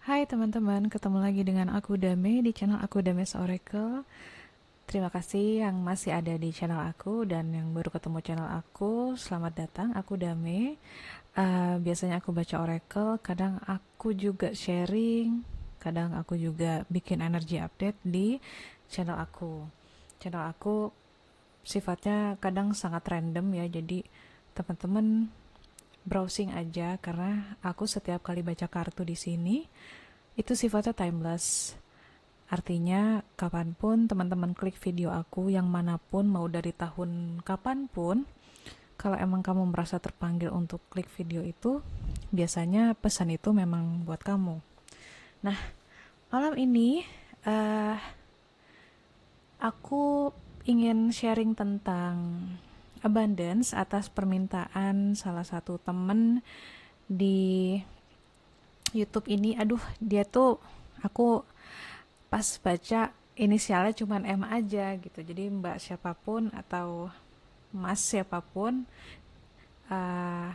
Hai teman-teman, ketemu lagi dengan aku Dame di channel aku Dame's Oracle. Terima kasih yang masih ada di channel aku dan yang baru ketemu channel aku. Selamat datang, aku Dame. Biasanya aku baca Oracle, kadang aku juga sharing, kadang aku juga bikin energy update di channel aku. Channel aku sifatnya kadang sangat random ya, jadi teman-teman browsing aja karena aku setiap kali baca kartu di sini itu sifatnya timeless. Artinya kapanpun teman-teman klik video aku yang manapun mau dari tahun kapanpun, kalau emang kamu merasa terpanggil untuk klik video itu, biasanya pesan itu memang buat kamu. Nah, malam ini eh aku ingin sharing tentang abundance atas permintaan salah satu temen di YouTube ini. Aduh, dia tuh aku pas baca inisialnya cuman M aja gitu, jadi Mbak siapapun atau Mas siapapun, uh,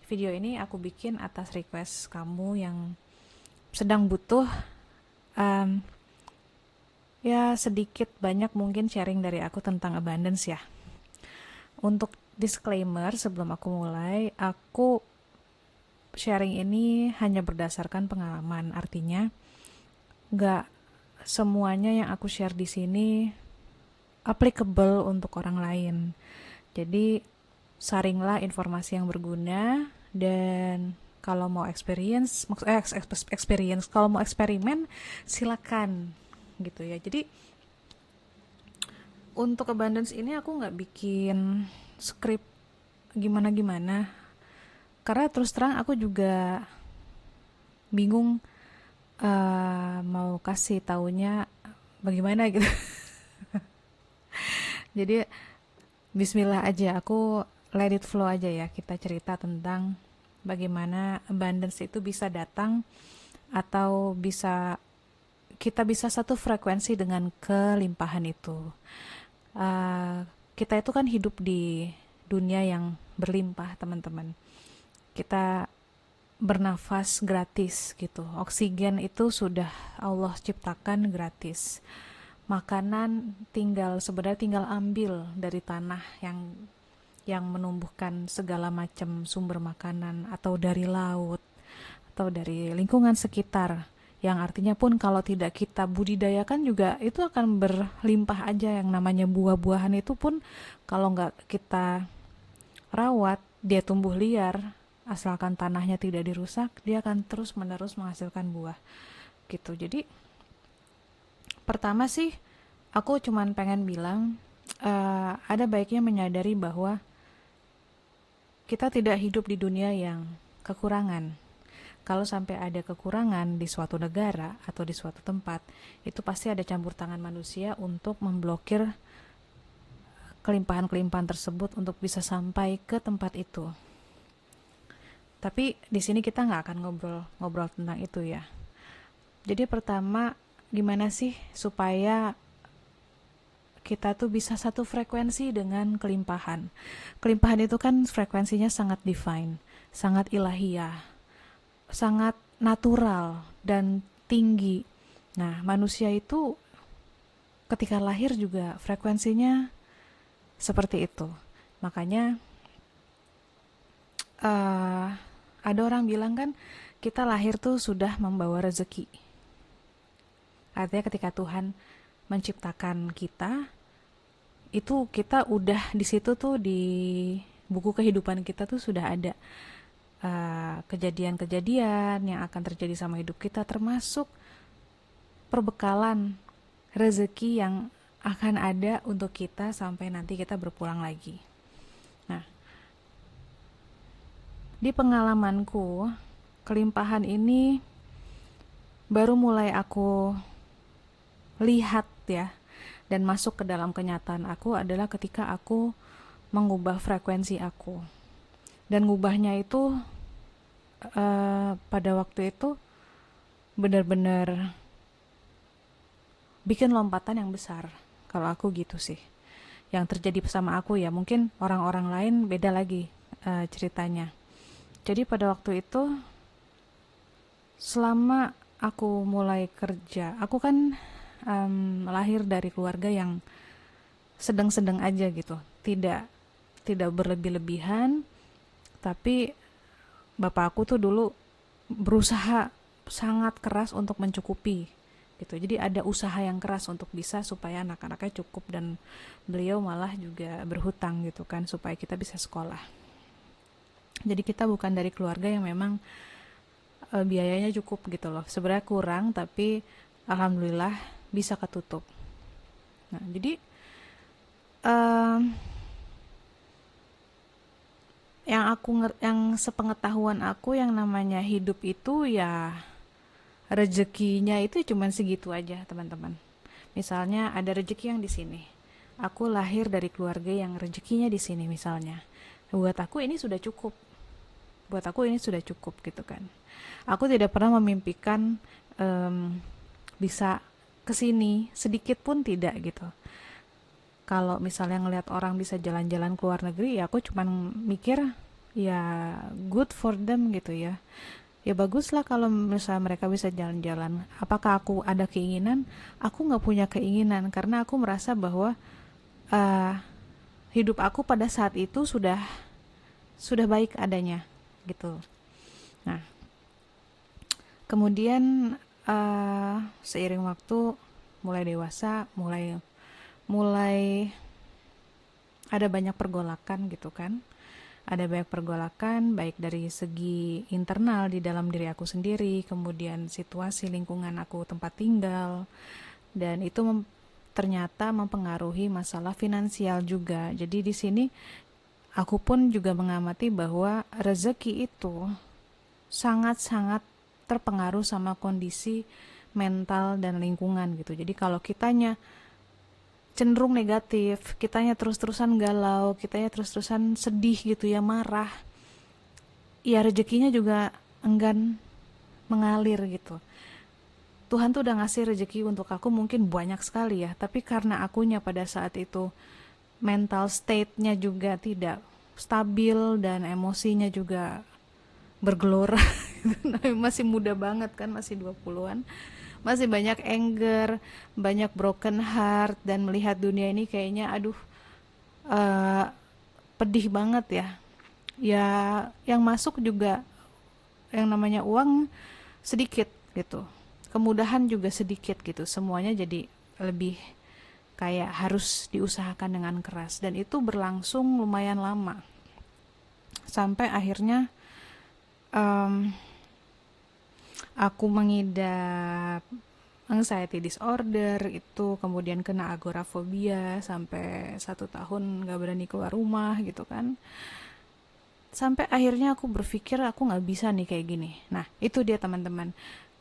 video ini aku bikin atas request kamu yang sedang butuh, um, ya sedikit banyak mungkin sharing dari aku tentang abundance ya. Untuk disclaimer sebelum aku mulai, aku sharing ini hanya berdasarkan pengalaman, artinya nggak semuanya yang aku share di sini applicable untuk orang lain. Jadi saringlah informasi yang berguna, dan kalau mau experience, kalau mau eksperimen silakan gitu ya. Jadi untuk abundance ini aku nggak bikin skrip gimana-gimana, karena terus terang aku juga bingung mau kasih taunya bagaimana gitu. Jadi Bismillah aja, aku let it flow aja ya. Kita cerita tentang bagaimana abundance itu bisa datang atau kita bisa satu frekuensi dengan kelimpahan itu. Uh, kita itu kan hidup di dunia yang berlimpah, teman-teman. Kita bernafas gratis gitu. Oksigen itu sudah Allah ciptakan gratis. Makanan sebenarnya tinggal ambil dari tanah yang menumbuhkan segala macam sumber makanan, atau dari laut, atau dari lingkungan sekitar, yang artinya pun kalau tidak kita budidayakan juga itu akan berlimpah aja. Yang namanya buah-buahan itu pun kalau nggak kita rawat, dia tumbuh liar, asalkan tanahnya tidak dirusak, dia akan terus menerus menghasilkan buah gitu. Jadi pertama sih aku cuman pengen bilang, ada baiknya menyadari bahwa kita tidak hidup di dunia yang kekurangan. Kalau sampai ada kekurangan di suatu negara atau di suatu tempat, itu pasti ada campur tangan manusia untuk memblokir kelimpahan-kelimpahan tersebut untuk bisa sampai ke tempat itu. Tapi di sini kita nggak akan ngobrol tentang itu ya. Jadi pertama, gimana sih supaya kita tuh bisa satu frekuensi dengan kelimpahan. Kelimpahan itu kan frekuensinya sangat divine, sangat ilahiyah, sangat natural dan tinggi. Nah, manusia itu ketika lahir juga frekuensinya seperti itu. Makanya ada orang bilang kan kita lahir tuh sudah membawa rezeki. Artinya ketika Tuhan menciptakan kita, itu kita udah di situ tuh, di buku kehidupan kita tuh sudah ada kejadian-kejadian yang akan terjadi sama hidup kita, termasuk perbekalan rezeki yang akan ada untuk kita sampai nanti kita berpulang lagi. Nah, di pengalamanku, kelimpahan ini baru mulai aku lihat ya, dan masuk ke dalam kenyataan aku adalah ketika aku mengubah frekuensi aku. Dan ngubahnya itu pada waktu itu benar-benar bikin lompatan yang besar. Kalau aku gitu sih yang terjadi sama aku ya. Mungkin orang-orang lain beda lagi ceritanya. Jadi pada waktu itu selama aku mulai kerja, aku kan lahir dari keluarga yang sedang-sedang aja gitu, tidak tidak berlebih-lebihan, tapi bapak aku tuh dulu berusaha sangat keras untuk mencukupi gitu. Jadi ada usaha yang keras untuk bisa supaya anak-anaknya cukup, dan beliau malah juga berhutang gitu kan supaya kita bisa sekolah. Jadi kita bukan dari keluarga yang memang biayanya cukup gitu loh. Sebenarnya kurang tapi alhamdulillah bisa ketutup. Nah, jadi em, yang sepengetahuan aku, yang namanya hidup itu ya rezekinya itu cuman segitu aja, teman-teman. Misalnya ada rezeki yang di sini. Aku lahir dari keluarga yang rezekinya di sini misalnya. Buat aku ini sudah cukup. Buat aku ini sudah cukup gitu kan. Aku tidak pernah memimpikan bisa kesini, sedikit pun tidak gitu. Kalau misalnya ngelihat orang bisa jalan-jalan ke luar negeri, ya aku cuman mikir ya good for them gitu ya. Ya baguslah kalau misalnya mereka bisa jalan-jalan. Apakah aku ada keinginan? Aku nggak punya keinginan karena aku merasa bahwa uh, hidup aku pada saat itu sudah baik adanya gitu. Nah, kemudian seiring waktu mulai dewasa, mulai mulai ada banyak pergolakan gitu kan. Ada banyak pergolakan baik dari segi internal di dalam diri aku sendiri, kemudian situasi lingkungan aku tempat tinggal, dan itu ternyata mempengaruhi masalah finansial juga. Jadi di sini aku pun juga mengamati bahwa rezeki itu sangat-sangat terpengaruh sama kondisi mental dan lingkungan gitu. Jadi kalau kitanya cenderung negatif, kitanya terus-terusan galau, kitanya terus-terusan sedih gitu ya, marah, ya rezekinya juga enggan mengalir gitu. Tuhan tuh udah ngasih rezeki untuk aku mungkin banyak sekali ya, tapi karena akunya pada saat itu mental state-nya juga tidak stabil dan emosinya juga bergelora. Masih muda banget kan, masih 20-an. Masih banyak anger, banyak broken heart, dan melihat dunia ini kayaknya aduh, uh, pedih banget ya. Ya yang masuk juga yang namanya uang sedikit gitu. Kemudahan juga sedikit gitu. Semuanya jadi lebih kayak harus diusahakan dengan keras, dan itu berlangsung lumayan lama. Sampai akhirnya um, aku mengidap anxiety disorder itu, kemudian kena agorafobia sampai 1 tahun gak berani keluar rumah gitu kan. Sampai akhirnya aku berpikir aku gak bisa nih kayak gini. Nah itu dia teman-teman,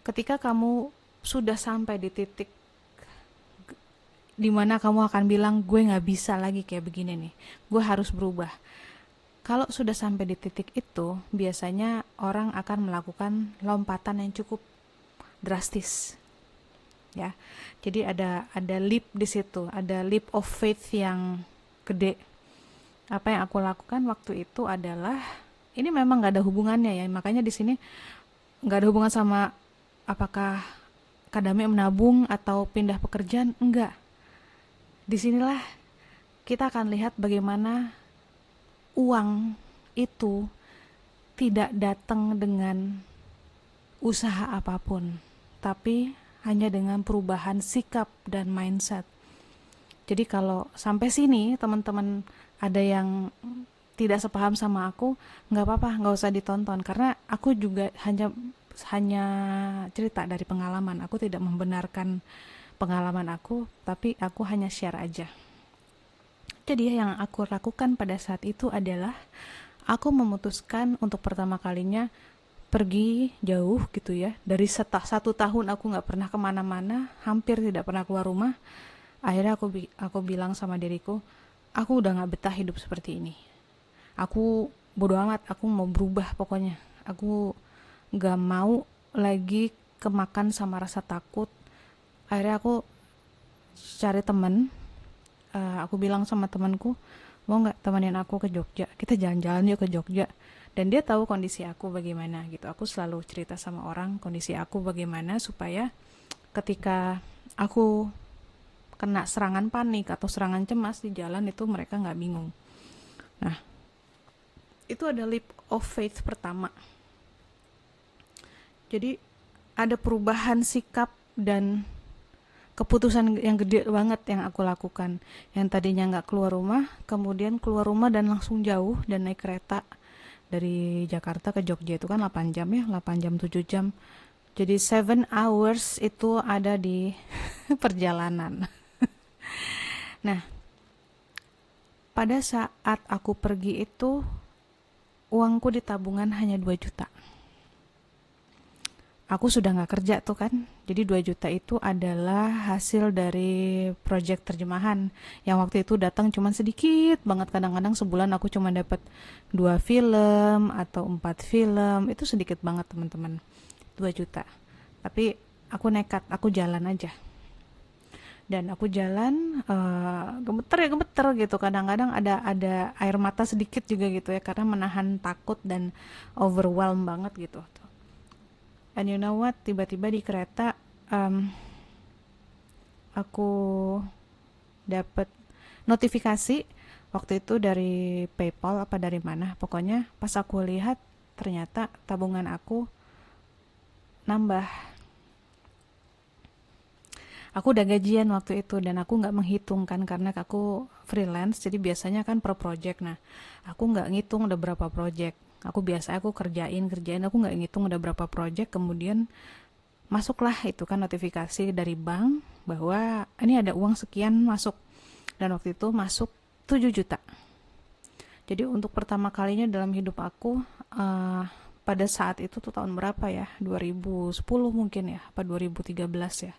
ketika kamu sudah sampai di titik dimana kamu akan bilang gue gak bisa lagi kayak begini nih, gue harus berubah. Kalau sudah sampai di titik itu, biasanya orang akan melakukan lompatan yang cukup drastis ya. Jadi ada leap di situ, ada leap of faith yang gede. Apa yang aku lakukan waktu itu adalah, ini memang nggak ada hubungannya ya, makanya di sini nggak ada hubungan sama apakah Kadame menabung atau pindah pekerjaan, enggak. Disinilah kita akan lihat bagaimana uang itu tidak datang dengan usaha apapun, tapi hanya dengan perubahan sikap dan mindset. Jadi kalau sampai sini teman-teman ada yang tidak sepaham sama aku, nggak apa-apa, nggak usah ditonton, karena aku juga hanya cerita dari pengalaman. Aku tidak membenarkan pengalaman aku, tapi aku hanya share aja. Jadi yang aku lakukan pada saat itu adalah aku memutuskan untuk pertama kalinya pergi jauh gitu ya. Dari 1 tahun aku nggak pernah kemana-mana, hampir tidak pernah keluar rumah. Akhirnya aku bilang sama diriku, aku udah nggak betah hidup seperti ini. Aku bodo amat, aku mau berubah pokoknya. Aku nggak mau lagi kemakan sama rasa takut. Akhirnya aku cari temen. Aku bilang sama temanku, mau nggak temenin aku ke Jogja, kita jalan-jalan yuk ke Jogja. Dan dia tahu kondisi aku bagaimana gitu. Aku selalu cerita sama orang kondisi aku bagaimana supaya ketika aku kena serangan panik atau serangan cemas di jalan itu mereka nggak bingung. Nah, itu ada leap of faith pertama. Jadi ada perubahan sikap dan keputusan yang gede banget yang aku lakukan. Yang tadinya nggak keluar rumah, kemudian keluar rumah dan langsung jauh dan naik kereta dari Jakarta ke Jogja itu kan 8 jam ya, 8 jam 7 jam. Jadi 7 hours itu ada di perjalanan. Nah, pada saat aku pergi itu uangku di tabungan hanya 2 juta. Aku sudah nggak kerja tuh kan, jadi 2 juta itu adalah hasil dari project terjemahan yang waktu itu datang cuman sedikit banget. Kadang-kadang sebulan aku cuma dapat 2 film atau 4 film, itu sedikit banget teman-teman, 2 juta. Tapi aku nekat, aku jalan aja. Dan aku jalan gemeter ya gemeter gitu. Kadang-kadang ada air mata sedikit juga gitu ya, karena menahan takut dan overwhelmed banget gitu. And you know what? Tiba-tiba di kereta aku dapat notifikasi waktu itu dari PayPal apa dari mana. Pokoknya pas aku lihat ternyata tabungan aku nambah. Aku udah gajian waktu itu dan aku nggak menghitungkan karena aku freelance, jadi biasanya kan per project. Nah, aku nggak ngitung udah berapa project. Aku kerjain, aku nggak ngitung udah berapa project. Kemudian masuklah itu kan notifikasi dari bank bahwa ini ada uang sekian masuk. Dan waktu itu masuk 7 juta. Jadi untuk pertama kalinya dalam hidup aku, pada saat itu tuh tahun berapa ya? 2010 mungkin ya, apa 2013 ya.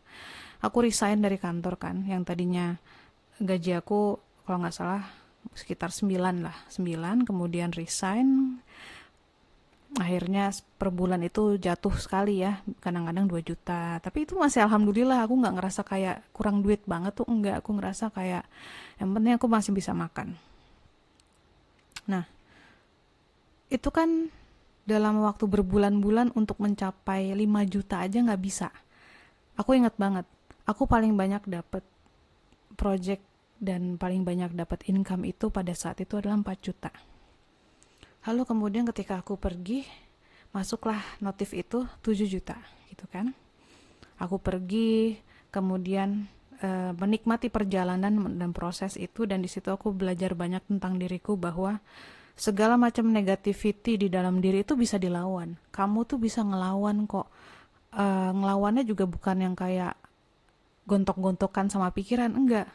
Aku resign dari kantor kan, yang tadinya gaji aku kalau nggak salah sekitar 9 lah, 9, kemudian resign. Akhirnya per bulan itu jatuh sekali ya, kadang-kadang 2 juta. Tapi itu masih alhamdulillah, aku nggak ngerasa kayak kurang duit banget tuh, enggak. Aku ngerasa kayak yang penting aku masih bisa makan. Nah, itu kan dalam waktu berbulan-bulan untuk mencapai 5 juta aja nggak bisa. Aku ingat banget, aku paling banyak dapat project dan paling banyak dapat income itu pada saat itu adalah 4 juta. Lalu kemudian ketika aku pergi, masuklah notif itu 7 juta gitu kan. Aku pergi, kemudian menikmati perjalanan dan proses itu, dan di situ aku belajar banyak tentang diriku bahwa segala macam negativity di dalam diri itu bisa dilawan. Kamu tuh bisa ngelawan kok. Ngelawannya juga bukan yang kayak gontok-gontokan sama pikiran, enggak.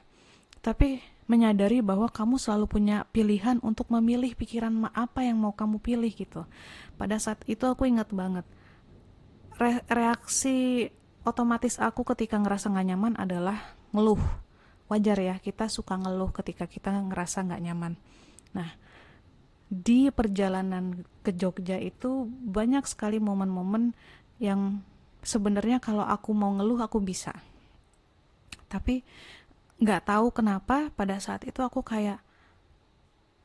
Tapi menyadari bahwa kamu selalu punya pilihan untuk memilih pikiran apa yang mau kamu pilih gitu. Pada saat itu aku ingat banget, reaksi otomatis aku ketika ngerasa gak nyaman adalah ngeluh. Wajar ya, kita suka ngeluh ketika kita ngerasa gak nyaman. Nah, di perjalanan ke Jogja itu banyak sekali momen-momen yang sebenarnya kalau aku mau ngeluh aku bisa. Tapi nggak tahu kenapa pada saat itu aku kayak,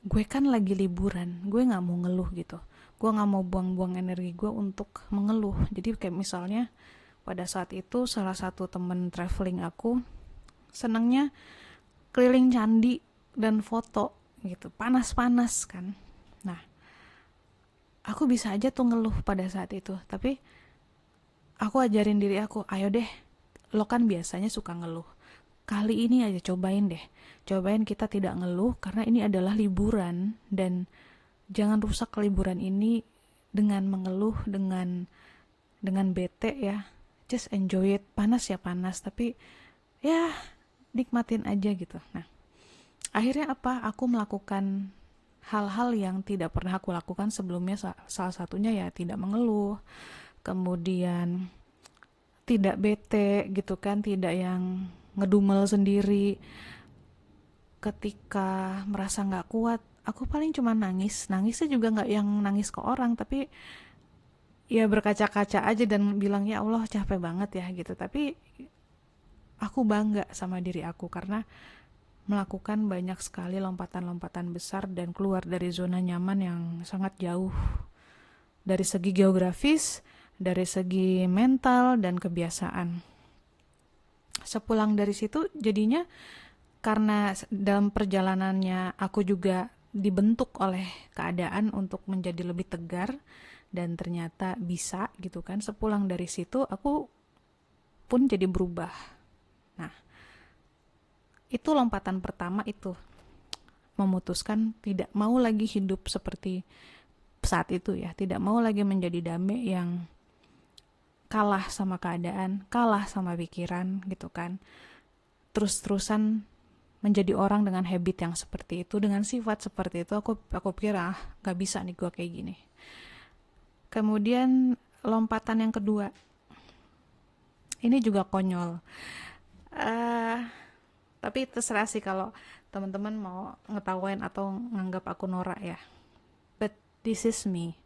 gue kan lagi liburan, gue nggak mau ngeluh gitu. Gue nggak mau buang-buang energi gue untuk mengeluh. Jadi kayak misalnya pada saat itu salah satu temen traveling aku senangnya keliling candi dan foto gitu, panas-panas kan. Nah, aku bisa aja tuh ngeluh pada saat itu, tapi aku ajarin diri aku, ayo deh, lo kan biasanya suka ngeluh, kali ini aja cobain deh, cobain kita tidak ngeluh karena ini adalah liburan, dan jangan rusak liburan ini dengan mengeluh, dengan bete ya. Just enjoy it, panas ya panas, tapi ya nikmatin aja gitu. Nah, akhirnya apa? Aku melakukan hal-hal yang tidak pernah aku lakukan sebelumnya. Salah satunya ya tidak mengeluh, kemudian tidak bete gitu kan, tidak yang ngedumel sendiri. Ketika merasa nggak kuat, aku paling cuma nangisnya juga nggak yang nangis ke orang, tapi ya berkaca-kaca aja dan bilang ya Allah capek banget ya gitu. Tapi aku bangga sama diri aku karena melakukan banyak sekali lompatan-lompatan besar dan keluar dari zona nyaman yang sangat jauh dari segi geografis, dari segi mental dan kebiasaan. Sepulang dari situ jadinya karena dalam perjalanannya aku juga dibentuk oleh keadaan untuk menjadi lebih tegar dan ternyata bisa gitu kan. Sepulang dari situ aku pun jadi berubah. Nah, itu lompatan pertama itu memutuskan tidak mau lagi hidup seperti saat itu ya, tidak mau lagi menjadi dame yang kalah sama keadaan, kalah sama pikiran gitu kan. Terus-terusan menjadi orang dengan habit yang seperti itu, dengan sifat seperti itu, aku pikir gak bisa nih gue kayak gini. Kemudian lompatan yang kedua, ini juga konyol. Tapi terserah sih kalau teman-teman mau ngetawain atau nganggap aku norak ya. But this is me.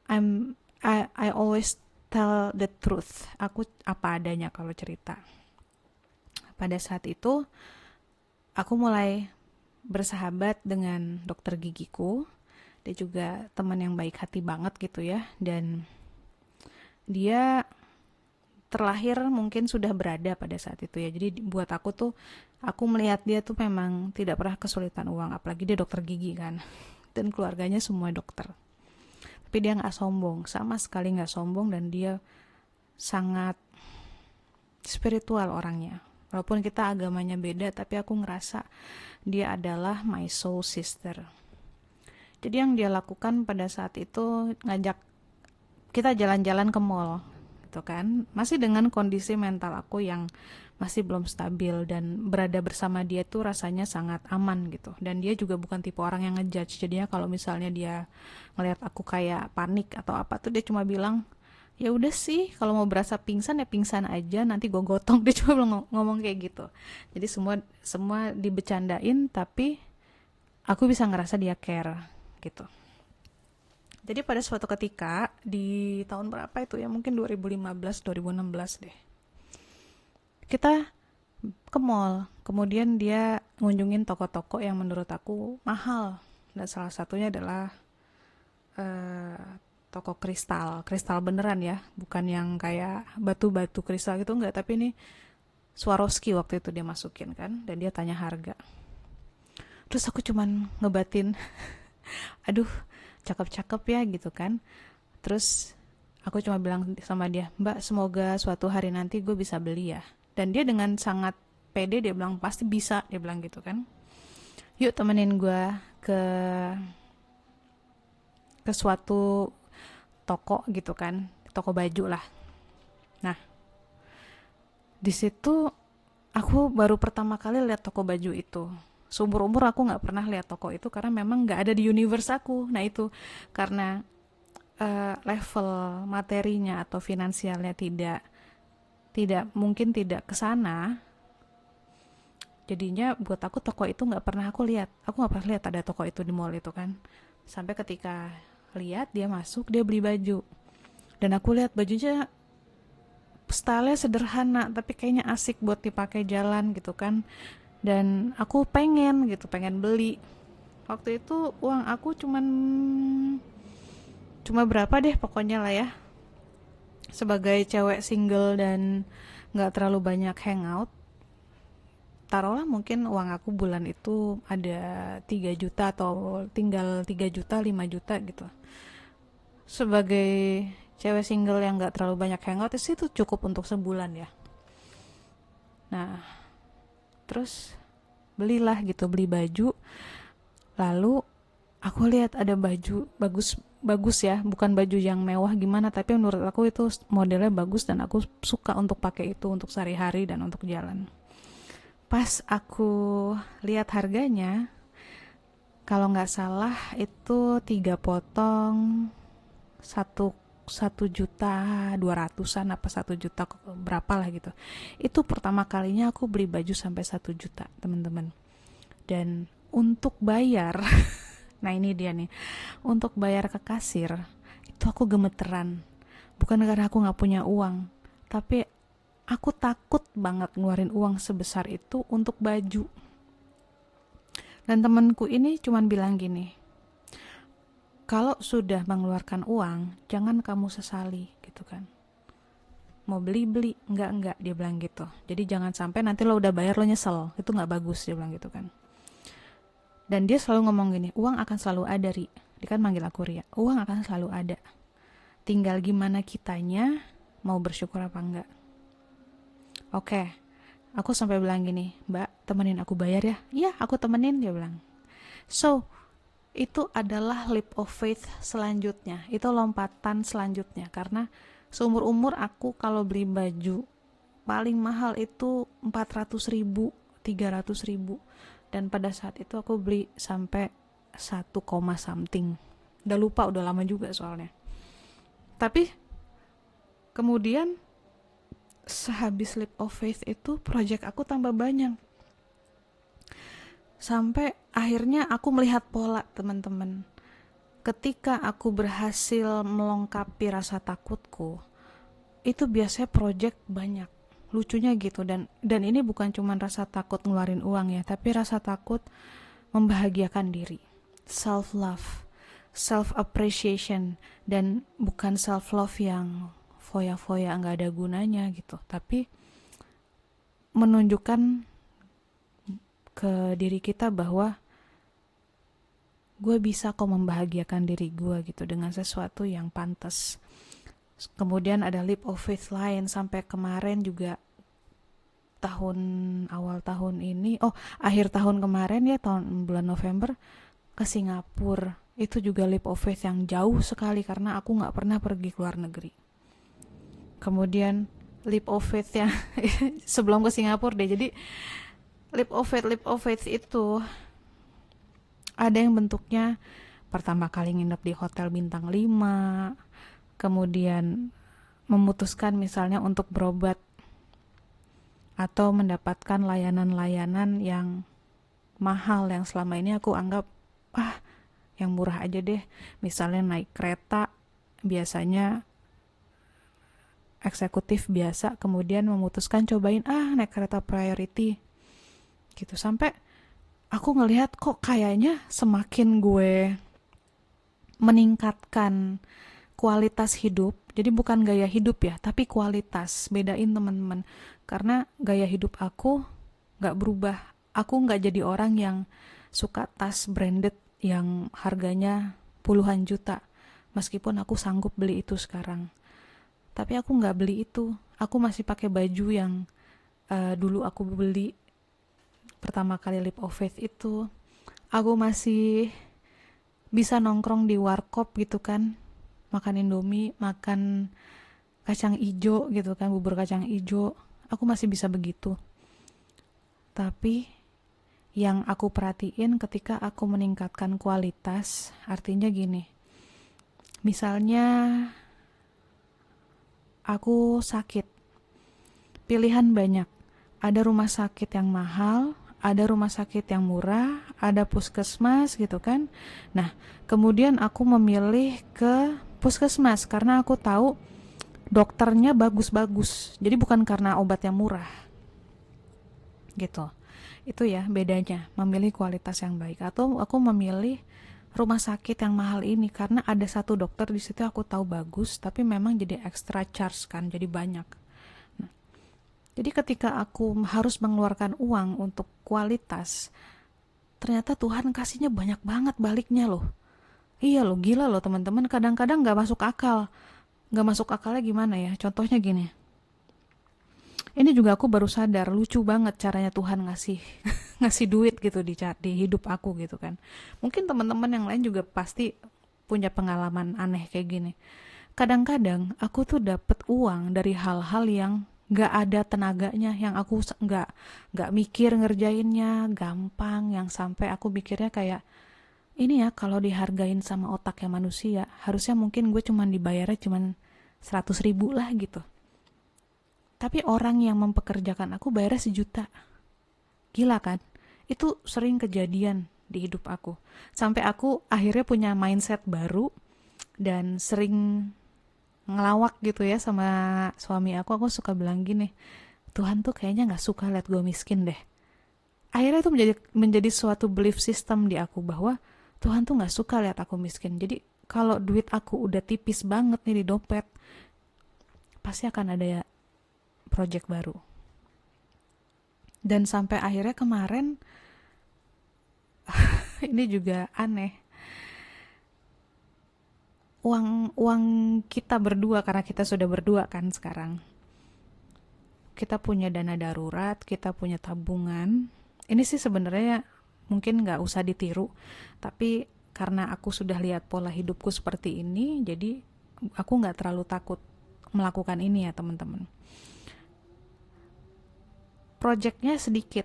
I always tell the truth. Aku apa adanya kalau cerita. Pada saat itu aku mulai bersahabat dengan dokter gigiku. Dia juga teman yang baik hati banget gitu ya. Dan dia terlahir mungkin sudah berada pada saat itu ya. Jadi buat aku tuh, aku melihat dia tuh memang tidak pernah kesulitan uang. Apalagi dia dokter gigi kan. Dan keluarganya semua dokter. Tapi dia gak sombong. Sama sekali gak sombong. Dan dia sangat spiritual orangnya. Walaupun kita agamanya beda, tapi aku ngerasa dia adalah my soul sister. Jadi yang dia lakukan pada saat itu ngajak kita jalan-jalan ke mall, gitu kan. Masih dengan kondisi mental aku yang masih belum stabil dan berada bersama dia tuh rasanya sangat aman gitu. Dan dia juga bukan tipe orang yang ngejudge. Jadinya kalau misalnya dia ngelihat aku kayak panik atau apa tuh dia cuma bilang, ya udah sih kalau mau berasa pingsan ya pingsan aja, nanti gue gotong. Dia cuma ngomong kayak gitu. Jadi semua dibecandain, tapi aku bisa ngerasa dia care gitu. Jadi pada suatu ketika di tahun berapa itu ya, mungkin 2015-2016 deh, kita ke mall. Kemudian dia ngunjungin toko-toko yang menurut aku mahal, dan salah satunya adalah toko kristal beneran ya, bukan yang kayak batu-batu kristal gitu, enggak, tapi ini Swarovski waktu itu dia masukin kan, dan dia tanya harga. Terus aku cuman ngebatin, aduh cakep-cakep ya gitu kan. Terus aku cuma bilang sama dia, Mbak semoga suatu hari nanti gue bisa beli ya. Dan dia dengan sangat pede dia bilang pasti bisa, dia bilang gitu kan. Yuk temenin gue ke suatu toko gitu kan, toko baju lah. Nah, di situ aku baru pertama kali lihat toko baju itu. Seumur umur aku nggak pernah lihat toko itu karena memang nggak ada di universe aku. Nah itu karena level materinya atau finansialnya tidak mungkin tidak kesana. Jadinya buat aku toko itu nggak pernah aku lihat. Aku nggak pernah lihat ada toko itu di mall itu kan. Sampai ketika lihat dia masuk, dia beli baju. Dan aku lihat bajunya stylenya sederhana tapi kayaknya asik buat dipakai jalan gitu kan. Dan aku pengen beli. Waktu itu uang aku cuma berapa deh pokoknya lah ya. Sebagai cewek single dan gak terlalu banyak hangout, taruhlah mungkin uang aku bulan itu ada 3 juta atau tinggal 3 juta, 5 juta gitu. Sebagai cewek single yang gak terlalu banyak hangout, itu cukup untuk sebulan ya. Nah, terus beli baju. Lalu aku lihat ada baju bagus ya, bukan baju yang mewah gimana, tapi menurut aku itu modelnya bagus dan aku suka untuk pakai itu untuk sehari-hari dan untuk jalan. Pas aku lihat harganya, kalau nggak salah itu 3 potong 1.200.000 apa 1 juta berapa lah gitu. Itu pertama kalinya aku beli baju sampai 1 juta teman-teman. Dan untuk bayar nah ini dia nih, untuk bayar ke kasir itu aku gemeteran. Bukan karena aku gak punya uang, tapi aku takut banget ngeluarin uang sebesar itu untuk baju. Dan temanku ini cuman bilang gini, kalau sudah mengeluarkan uang, jangan kamu sesali gitu kan. Mau beli enggak dia bilang gitu. Jadi jangan sampai nanti lo udah bayar lo nyesel, itu nggak bagus dia bilang gitu kan. Dan dia selalu ngomong gini, uang akan selalu ada, Ri. Dia kan manggil aku Ria, uang akan selalu ada, tinggal gimana kitanya mau bersyukur apa enggak. Oke, aku sampai bilang gini, Mbak temenin aku bayar ya. Iya aku temenin, dia bilang. So itu adalah leap of faith selanjutnya, itu lompatan selanjutnya. Karena seumur umur aku kalau beli baju paling mahal itu 400 ribu, 300 ribu. Dan pada saat itu aku beli sampai 1, something. Udah lupa, udah lama juga soalnya. Tapi kemudian sehabis leap of faith itu project aku tambah banyak. Sampai akhirnya aku melihat pola, teman-teman. Ketika aku berhasil melengkapi rasa takutku, itu biasanya project banyak. Lucunya gitu. Dan ini bukan cuma rasa takut ngeluarin uang ya, tapi rasa takut membahagiakan diri. Self love, self appreciation, dan bukan self love yang foya-foya nggak ada gunanya gitu, tapi menunjukkan ke diri kita bahwa gue bisa kok membahagiakan diri gue gitu dengan sesuatu yang pantas. Kemudian ada leap of faith lain sampai kemarin juga, awal tahun ini, akhir tahun kemarin ya, tahun bulan November, ke Singapura. Itu juga leap of faith yang jauh sekali karena aku nggak pernah pergi ke luar negeri. Kemudian leap of faith yang sebelum ke Singapura deh. Jadi leap of faith itu ada yang bentuknya pertama kali nginep di hotel bintang 5, kemudian memutuskan misalnya untuk berobat atau mendapatkan layanan-layanan yang mahal yang selama ini aku anggap yang murah aja deh. Misalnya naik kereta biasanya eksekutif biasa, kemudian memutuskan cobain naik kereta priority gitu. Sampai aku ngelihat kok kayaknya semakin gue meningkatkan kualitas hidup. Jadi bukan gaya hidup ya, tapi kualitas. Bedain teman-teman. Karena gaya hidup aku gak berubah. Aku gak jadi orang yang suka tas branded yang harganya puluhan juta. Meskipun aku sanggup beli itu sekarang. Tapi aku gak beli itu. Aku masih pakai baju yang dulu aku beli pertama kali leap of faith itu. Aku masih bisa nongkrong di warkop gitu kan, makan Indomie, makan kacang ijo gitu kan, bubur kacang ijo. Aku masih bisa begitu. Tapi yang aku perhatiin ketika aku meningkatkan kualitas, artinya gini. Misalnya aku sakit, pilihan banyak. Ada rumah sakit yang mahal, ada rumah sakit yang murah, ada puskesmas gitu kan. Nah, kemudian aku memilih ke puskesmas karena aku tahu dokternya bagus-bagus. Jadi bukan karena obat yang murah. Gitu. Itu ya bedanya, memilih kualitas yang baik. Atau aku memilih rumah sakit yang mahal ini karena ada satu dokter di situ aku tahu bagus, tapi memang jadi extra charge kan, jadi banyak. Jadi ketika aku harus mengeluarkan uang untuk kualitas, ternyata Tuhan kasihnya banyak banget baliknya loh. Iya loh, gila loh teman-teman. Kadang-kadang gak masuk akal. Gak masuk akalnya gimana ya? Contohnya gini. Ini juga aku baru sadar, lucu banget caranya Tuhan ngasih ngasih duit gitu di hidup aku gitu kan. Mungkin teman-teman yang lain juga pasti punya pengalaman aneh kayak gini. Kadang-kadang aku tuh dapet uang dari hal-hal yang gak ada tenaganya, yang aku gak mikir ngerjainnya, gampang, yang sampai aku mikirnya kayak ini ya kalau dihargain sama otaknya manusia, harusnya mungkin gue cuman dibayarnya cuman 100 ribu lah gitu. Tapi orang yang mempekerjakan aku bayarnya 1 juta. Gila kan? Itu sering kejadian di hidup aku. Sampai aku akhirnya punya mindset baru dan sering ngelawak gitu ya sama suami aku suka bilang gini, Tuhan tuh kayaknya gak suka liat gue miskin deh. akhirnya itu menjadi suatu belief system di aku bahwa Tuhan tuh nggak suka lihat aku miskin. Jadi kalau duit aku udah tipis banget nih di dompet, pasti akan ada ya project baru. Dan sampai akhirnya kemarin ini juga aneh, uang uang kita berdua, karena kita sudah berdua kan sekarang, kita punya dana darurat, kita punya tabungan. Ini sih sebenarnya mungkin nggak usah ditiru, tapi karena aku sudah lihat pola hidupku seperti ini, jadi aku nggak terlalu takut melakukan ini ya teman-teman. Projectnya sedikit,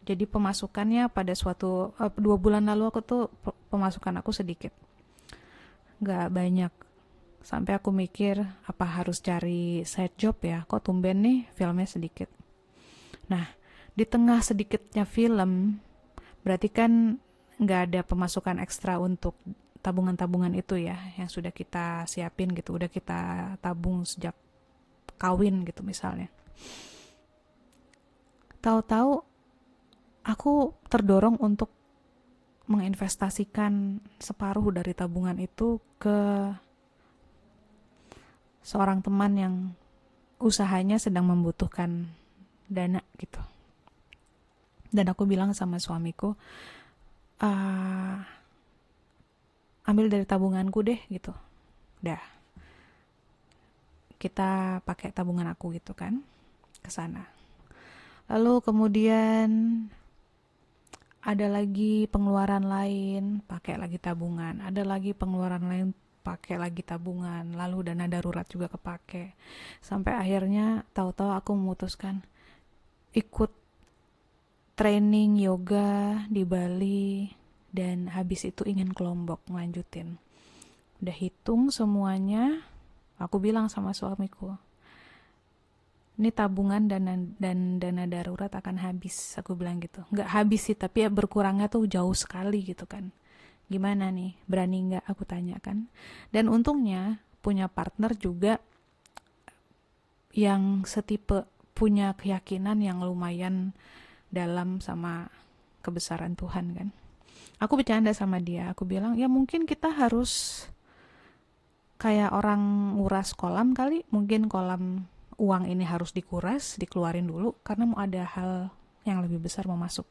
jadi pemasukannya pada 2 bulan lalu aku tuh pemasukan aku sedikit, nggak banyak. Sampai aku mikir, apa harus cari side job ya? Kok tumben nih filmnya sedikit. Nah, di tengah sedikitnya film, berarti kan nggak ada pemasukan ekstra untuk tabungan-tabungan itu ya, yang sudah kita siapin gitu, udah kita tabung sejak kawin gitu misalnya. Tahu-tahu aku terdorong untuk menginvestasikan separuh dari tabungan itu ke seorang teman yang usahanya sedang membutuhkan dana gitu. Dan aku bilang sama suamiku, "Ah, ambil dari tabunganku deh gitu. Dah, kita pakai tabungan aku gitu kan ke sana." Lalu kemudian ada lagi pengeluaran lain, pakai lagi tabungan. Ada lagi pengeluaran lain, pakai lagi tabungan. Lalu dana darurat juga kepake. Sampai akhirnya tahu-tahu aku memutuskan ikut training yoga di Bali, dan habis itu ingin ke Lombok ngelanjutin. Udah hitung semuanya, aku bilang sama suamiku, ini tabungan dan dana darurat akan habis, aku bilang gitu. Nggak habis sih, tapi ya berkurangnya tuh jauh sekali gitu kan. Gimana nih, berani nggak, aku tanya kan. Dan untungnya punya partner juga yang setipe, punya keyakinan yang lumayan dalam sama kebesaran Tuhan kan. Aku bercanda sama dia, aku bilang ya mungkin kita harus kayak orang nguras kolam kali, mungkin kolam uang ini harus dikuras, dikeluarin dulu karena mau ada hal yang lebih besar mau masuk.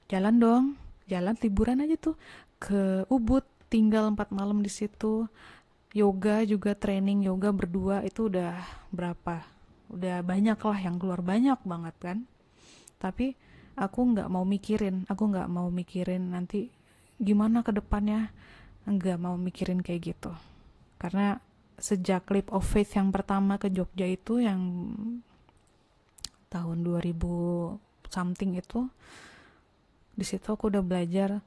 Jalan dong, jalan liburan aja tuh ke Ubud, tinggal 4 malam di situ. Yoga juga, training yoga berdua itu udah berapa? Udah banyak lah yang keluar, banyak banget kan. Tapi aku aku nggak mau mikirin nanti gimana ke depannya, nggak mau mikirin kayak gitu. Karena sejak Leap of Faith yang pertama ke Jogja itu yang tahun 2000 something itu, di situ aku udah belajar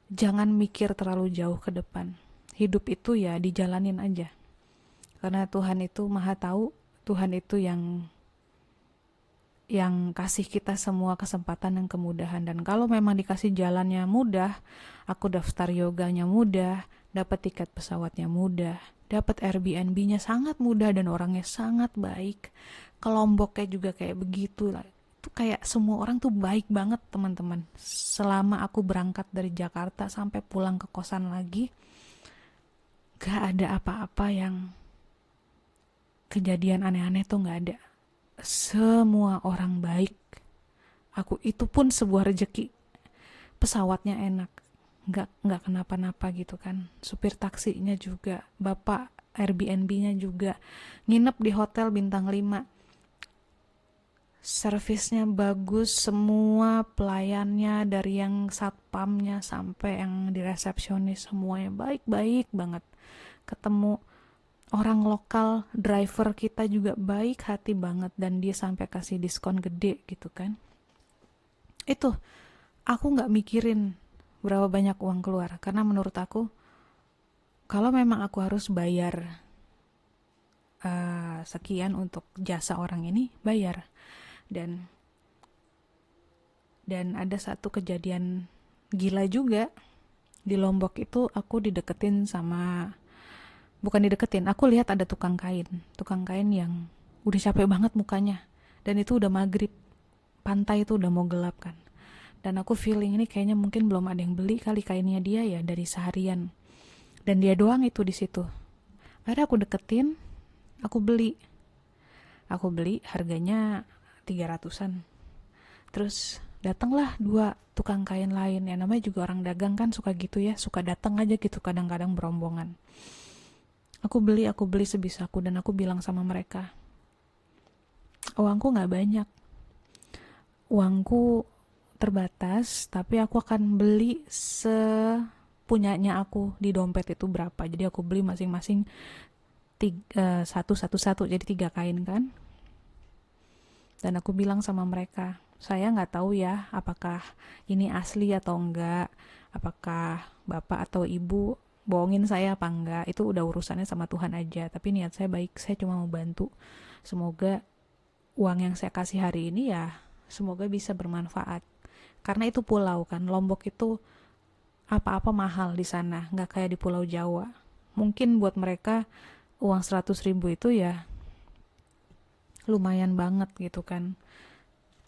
jangan mikir terlalu jauh ke depan. Hidup itu ya dijalanin aja. Karena Tuhan itu Maha tahu, Tuhan itu yang kasih kita semua kesempatan dan kemudahan. Dan kalau memang dikasih jalannya mudah, aku daftar yoganya mudah, dapat tiket pesawatnya mudah, dapat Airbnb-nya sangat mudah dan orangnya sangat baik. Ke Lomboknya juga kayak begitu lah. Itu kayak semua orang tuh baik banget teman-teman. Selama aku berangkat dari Jakarta sampai pulang ke kosan lagi, gak ada apa-apa yang kejadian aneh-aneh tuh gak ada. Semua orang baik. Aku itu pun sebuah rejeki. Pesawatnya enak, nggak kenapa-napa gitu kan. Supir taksinya juga, bapak Airbnb-nya juga, nginep di hotel bintang 5. Servisnya bagus, semua pelayannya dari yang satpamnya sampai yang di resepsionis semuanya baik-baik banget. Ketemu orang lokal, driver kita juga baik hati banget dan dia sampai kasih diskon gede gitu kan. Itu aku nggak mikirin berapa banyak uang keluar, karena menurut aku kalau memang aku harus bayar sekian untuk jasa orang ini, bayar. Dan ada satu kejadian gila juga di Lombok itu. Aku dideketin sama, bukan dideketin, aku lihat ada tukang kain yang udah capek banget mukanya, dan itu udah maghrib, pantai itu udah mau gelap kan. Dan aku feeling ini kayaknya mungkin belum ada yang beli kali kainnya dia ya dari seharian. Dan dia doang itu di situ. Akhirnya aku deketin, aku beli. Aku beli harganya 300-an. Terus datanglah dua tukang kain lain. Ya namanya juga orang dagang kan suka gitu ya, suka datang aja gitu kadang-kadang berombongan. Aku beli sebisaku dan aku bilang sama mereka, uangku nggak banyak, uangku terbatas, tapi aku akan beli sepunyanya aku di dompet itu berapa. Jadi aku beli masing-masing satu, jadi 3 kain kan. Dan aku bilang sama mereka, saya nggak tahu ya apakah ini asli atau enggak, apakah bapak atau ibu bohongin saya apa enggak, itu udah urusannya sama Tuhan aja. Tapi niat saya baik, saya cuma mau bantu. Semoga uang yang saya kasih hari ini ya, semoga bisa bermanfaat. Karena itu pulau kan, Lombok itu apa-apa mahal di sana, nggak kayak di Pulau Jawa. Mungkin buat mereka uang 100.000 itu ya lumayan banget gitu kan.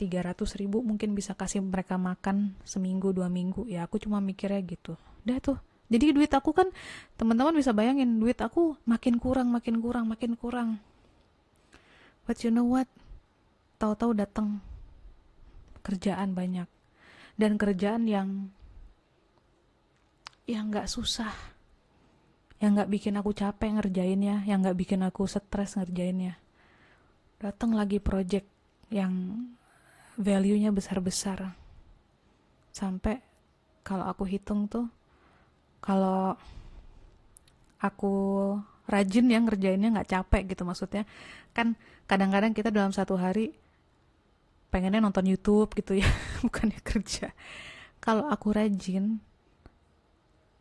300.000 mungkin bisa kasih mereka makan seminggu 2 minggu. Ya aku cuma mikirnya gitu. Udah tuh. Jadi duit aku kan, teman-teman bisa bayangin, duit aku makin kurang. But you know what? Tahu-tahu datang kerjaan banyak. Dan kerjaan yang nggak susah, yang nggak bikin aku capek ngerjainnya, yang nggak bikin aku stres ngerjainnya. Datang lagi project yang value-nya besar-besar. Sampai kalau aku hitung tuh, kalau aku rajin ya ngerjainnya nggak capek gitu maksudnya. Kan kadang-kadang kita dalam satu hari pengennya nonton YouTube gitu ya, bukannya kerja. Kalau aku rajin,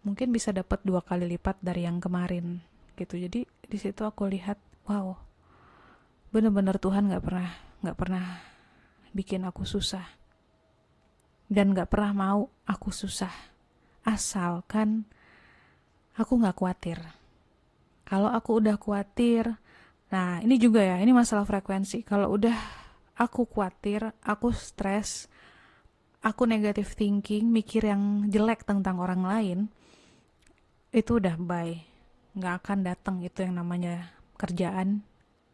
mungkin bisa dapat 2 kali lipat dari yang kemarin gitu. Jadi di situ aku lihat, wow, bener-bener Tuhan nggak pernah bikin aku susah dan nggak pernah mau aku susah, asalkan aku nggak khawatir. Kalau aku udah khawatir, nah ini juga ya, ini masalah frekuensi. Kalau udah aku khawatir, aku stres, aku negative thinking, mikir yang jelek tentang orang lain, itu udah bye, nggak akan datang itu yang namanya kerjaan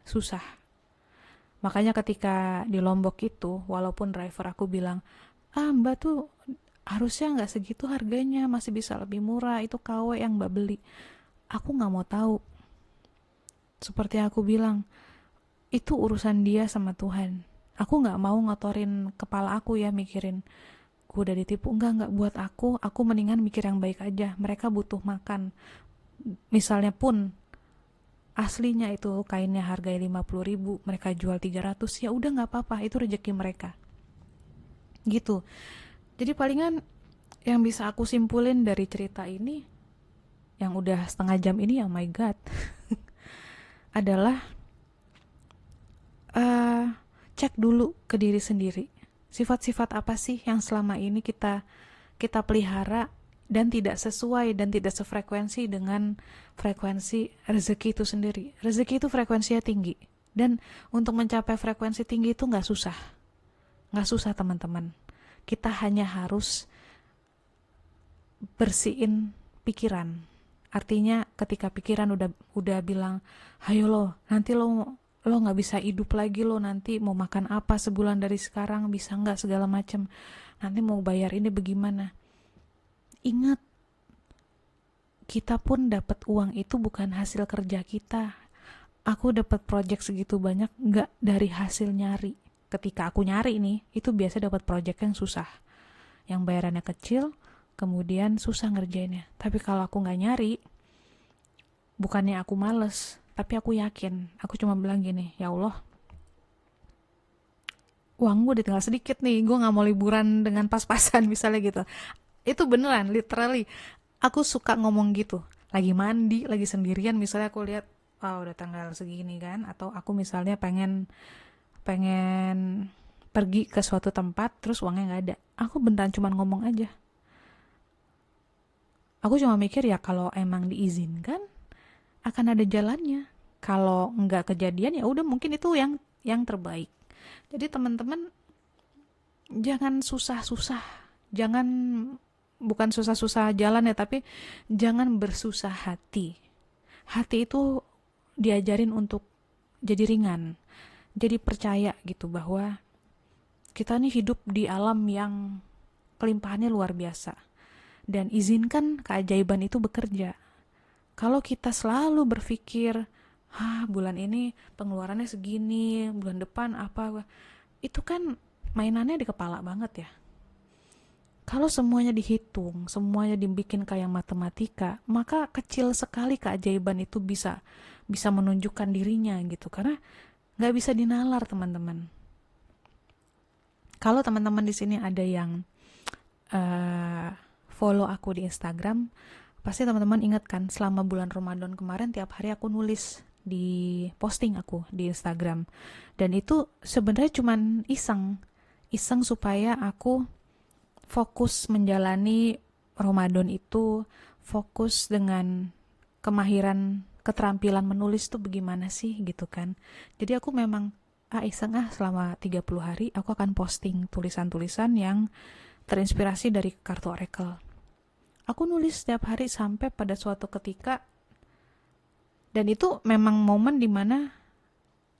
susah. Makanya ketika di Lombok itu, walaupun driver aku bilang, mbak tuh harusnya nggak segitu harganya, masih bisa lebih murah, itu KW yang mbak beli. Aku nggak mau tahu. Seperti aku bilang, itu urusan dia sama Tuhan. Aku nggak mau ngotorin kepala aku ya mikirin gue udah ditipu. Enggak buat aku mendingan mikir yang baik aja. Mereka butuh makan. Misalnya pun aslinya itu kainnya harganya 50.000, mereka jual 300, ya udah nggak apa-apa, itu rezeki mereka gitu. Jadi palingan yang bisa aku simpulin dari cerita ini yang udah setengah jam ini, oh my god, adalah cek dulu ke diri sendiri, sifat-sifat apa sih yang selama ini kita pelihara dan tidak sesuai dan tidak sefrekuensi dengan frekuensi rezeki itu sendiri. Rezeki itu frekuensinya tinggi, dan untuk mencapai frekuensi tinggi itu nggak susah teman-teman. Kita hanya harus bersihin pikiran. Artinya ketika pikiran udah bilang, hayo lo, nanti lo nggak bisa hidup lagi, lo nanti mau makan apa sebulan dari sekarang, bisa nggak segala macam, nanti mau bayar ini bagaimana. Ingat, kita pun dapat uang itu bukan hasil kerja kita. Aku dapat project segitu banyak nggak dari hasil nyari. Ketika aku nyari nih, itu biasa dapat project yang susah, yang bayarannya kecil, kemudian susah ngerjainnya. Tapi kalau aku nggak nyari, bukannya aku males, tapi aku yakin. Aku cuma bilang gini, ya Allah, uang gue udah tinggal sedikit nih, gue nggak mau liburan dengan pas-pasan misalnya gitu. Itu beneran, literally. Aku suka ngomong gitu. Lagi mandi, lagi sendirian, misalnya aku lihat, udah tanggal segini kan. Atau aku misalnya pengen pergi ke suatu tempat, terus uangnya nggak ada. Aku beneran cuma ngomong aja. Aku cuma mikir ya kalau emang diizinkan, akan ada jalannya. Kalau nggak kejadian ya udah mungkin itu yang terbaik. Jadi teman-teman Jangan susah-susah, jangan, bukan susah-susah jalan ya, tapi jangan bersusah hati. Hati itu diajarin untuk jadi ringan, jadi percaya gitu bahwa kita nih hidup di alam yang kelimpahannya luar biasa, dan izinkan keajaiban itu bekerja. Kalau kita selalu berpikir, bulan ini pengeluarannya segini, bulan depan apa, itu kan mainannya di kepala banget ya. Kalau semuanya dihitung, semuanya dibikin kayak matematika, maka kecil sekali keajaiban itu bisa menunjukkan dirinya gitu. Karena nggak bisa dinalar, teman-teman. Kalau teman-teman di sini ada yang uh, follow aku di Instagram, pasti teman-teman ingat kan, selama bulan Ramadan kemarin tiap hari aku nulis di posting aku di Instagram. Dan itu sebenarnya cuman iseng supaya aku fokus menjalani Ramadan itu, fokus dengan kemahiran keterampilan menulis tuh bagaimana sih gitu kan. Jadi aku memang iseng selama 30 hari aku akan posting tulisan-tulisan yang terinspirasi dari kartu Oracle. Aku nulis setiap hari sampai pada suatu ketika, dan itu memang momen dimana